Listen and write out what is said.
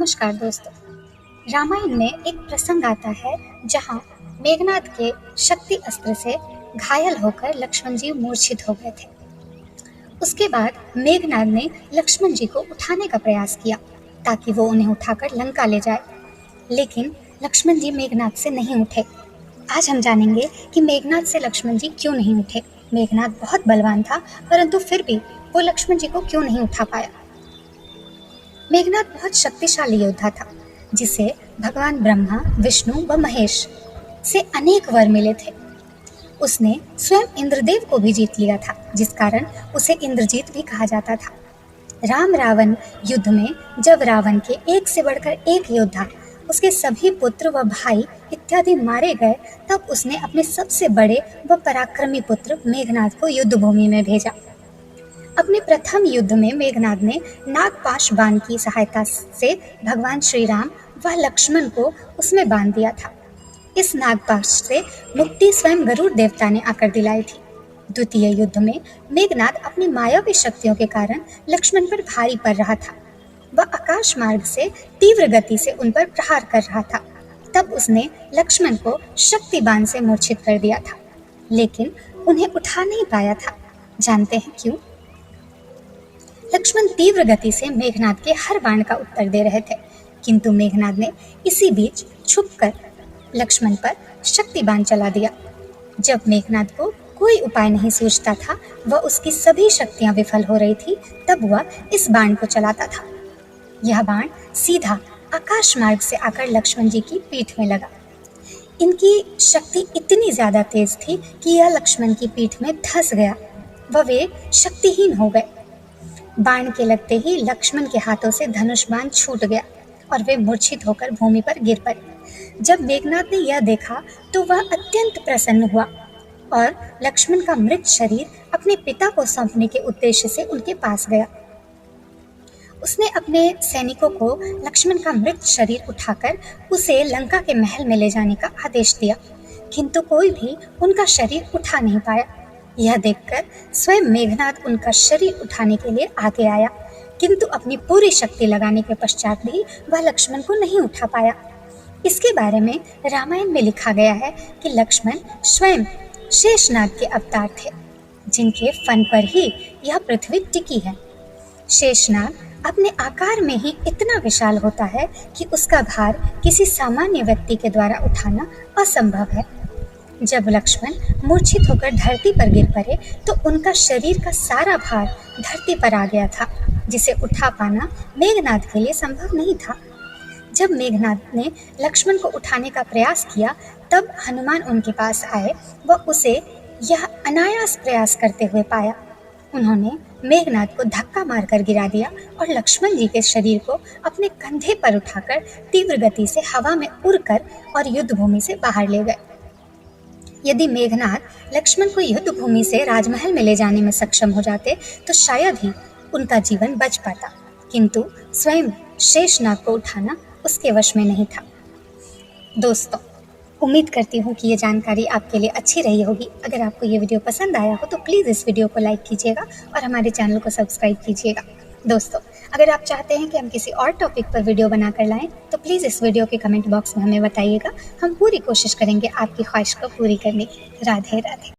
नमस्कार दोस्तों। रामायण में एक प्रसंग आता है जहाँ मेघनाद के शक्ति अस्त्र से घायल होकर लक्ष्मण जी मूर्छित हो गए थे। उसके बाद मेघनाद ने लक्ष्मण जी को उठाने का प्रयास किया ताकि वो उन्हें उठाकर लंका ले जाए, लेकिन लक्ष्मण जी मेघनाद से नहीं उठे। आज हम जानेंगे कि मेघनाद से लक्ष्मण जी क्यों नहीं उठे। मेघनाद बहुत बलवान था, परंतु फिर भी वो लक्ष्मण जी को क्यों नहीं उठा पाया। मेघनाद बहुत शक्तिशाली योद्धा था, जिसे भगवान ब्रह्मा, विष्णु व महेश से अनेक वर मिले थे। उसने स्वयं इंद्रदेव को भी जीत लिया था, जिस कारण उसे इंद्रजीत भी कहा जाता था। राम रावण युद्ध में जब रावण के एक से बढ़कर एक योद्धा, उसके सभी पुत्र व भाई इत्यादि मारे गए, तब उसने अपने सबसे बड़े व पराक्रमी पुत्र मेघनाद को युद्ध भूमि में भेजा। अपने प्रथम युद्ध में मेघनाद ने नागपाश बाण की सहायता से भगवान श्री राम व लक्ष्मण को उसमें बांध दिया था। इस नागपाश से मुक्ति स्वयं गरुड़ देवता ने आकर दिलाई थी। द्वितीय युद्ध में मेघनाद अपनी मायावी शक्तियों के कारण लक्ष्मण पर भारी पड़ रहा था। वह आकाश मार्ग से तीव्र गति से उन पर प्रहार कर रहा था। तब उसने लक्ष्मण को शक्ति बाण से मूर्छित कर दिया था, लेकिन उन्हें उठा नहीं पाया था। जानते हैं क्यों? लक्ष्मण तीव्र गति से मेघनाद के हर बाण का उत्तर दे रहे थे, किंतु मेघनाद ने इसी बीच छुपकर लक्ष्मण पर शक्ति बाण चला दिया। जब मेघनाद को कोई उपाय नहीं सूझता था, वह उसकी सभी शक्तियां विफल हो रही थी, तब वह इस बाण को चलाता था। यह बाण सीधा आकाश मार्ग से आकर लक्ष्मण जी की पीठ में लगा। इनकी शक्ति इतनी ज्यादा तेज थी कि यह लक्ष्मण की पीठ में धंस गया व वे शक्तिहीन हो गए। बाण के लगते ही लक्ष्मण के हाथों से धनुष बाण छूट गया और वे मूर्छित होकर भूमि पर गिर पड़े। जब मेघनाद ने यह देखा तो वह अत्यंत प्रसन्न हुआ और लक्ष्मण का मृत शरीर अपने पिता को सौंपने के उद्देश्य से उनके पास गया। उसने अपने सैनिकों को लक्ष्मण का मृत शरीर उठाकर उसे लंका के महल में ले जाने का आदेश दिया, किंतु कोई भी उनका शरीर उठा नहीं पाया। यह देखकर स्वयं मेघनाद उनका शरीर उठाने के लिए आगे आया, किंतु अपनी पूरी शक्ति लगाने के पश्चात भी वह लक्ष्मण को नहीं उठा पाया। इसके बारे में रामायण में लिखा गया है कि लक्ष्मण स्वयं शेषनाग के अवतार थे, जिनके फन पर ही यह पृथ्वी टिकी है। शेषनाग अपने आकार में ही इतना विशाल होता है कि उसका भार किसी सामान्य व्यक्ति के द्वारा उठाना असंभव है। जब लक्ष्मण मूर्छित होकर धरती पर गिर पड़े तो उनका शरीर का सारा भार धरती पर आ गया था, जिसे उठा पाना मेघनाद के लिए संभव नहीं था। जब मेघनाद ने लक्ष्मण को उठाने का प्रयास किया, तब हनुमान उनके पास आए व उसे यह अनायास प्रयास करते हुए पाया। उन्होंने मेघनाद को धक्का मारकर गिरा दिया और लक्ष्मण जी के शरीर को अपने कंधे पर उठाकर तीव्र गति से हवा में उड़कर और युद्ध भूमि से बाहर ले गए। यदि मेघनाद लक्ष्मण को युद्ध भूमि से राजमहल में ले जाने में सक्षम हो जाते तो शायद ही उनका जीवन बच पाता, किंतु स्वयं शेषनाग को उठाना उसके वश में नहीं था। दोस्तों, उम्मीद करती हूँ कि ये जानकारी आपके लिए अच्छी रही होगी। अगर आपको ये वीडियो पसंद आया हो तो प्लीज़ इस वीडियो को लाइक कीजिएगा और हमारे चैनल को सब्सक्राइब कीजिएगा। दोस्तों, अगर आप चाहते हैं कि हम किसी और टॉपिक पर वीडियो बनाकर लाएं तो प्लीज़ इस वीडियो के कमेंट बॉक्स में हमें बताइएगा। हम पूरी कोशिश करेंगे आपकी ख्वाहिश को पूरी करने की। राधे राधे।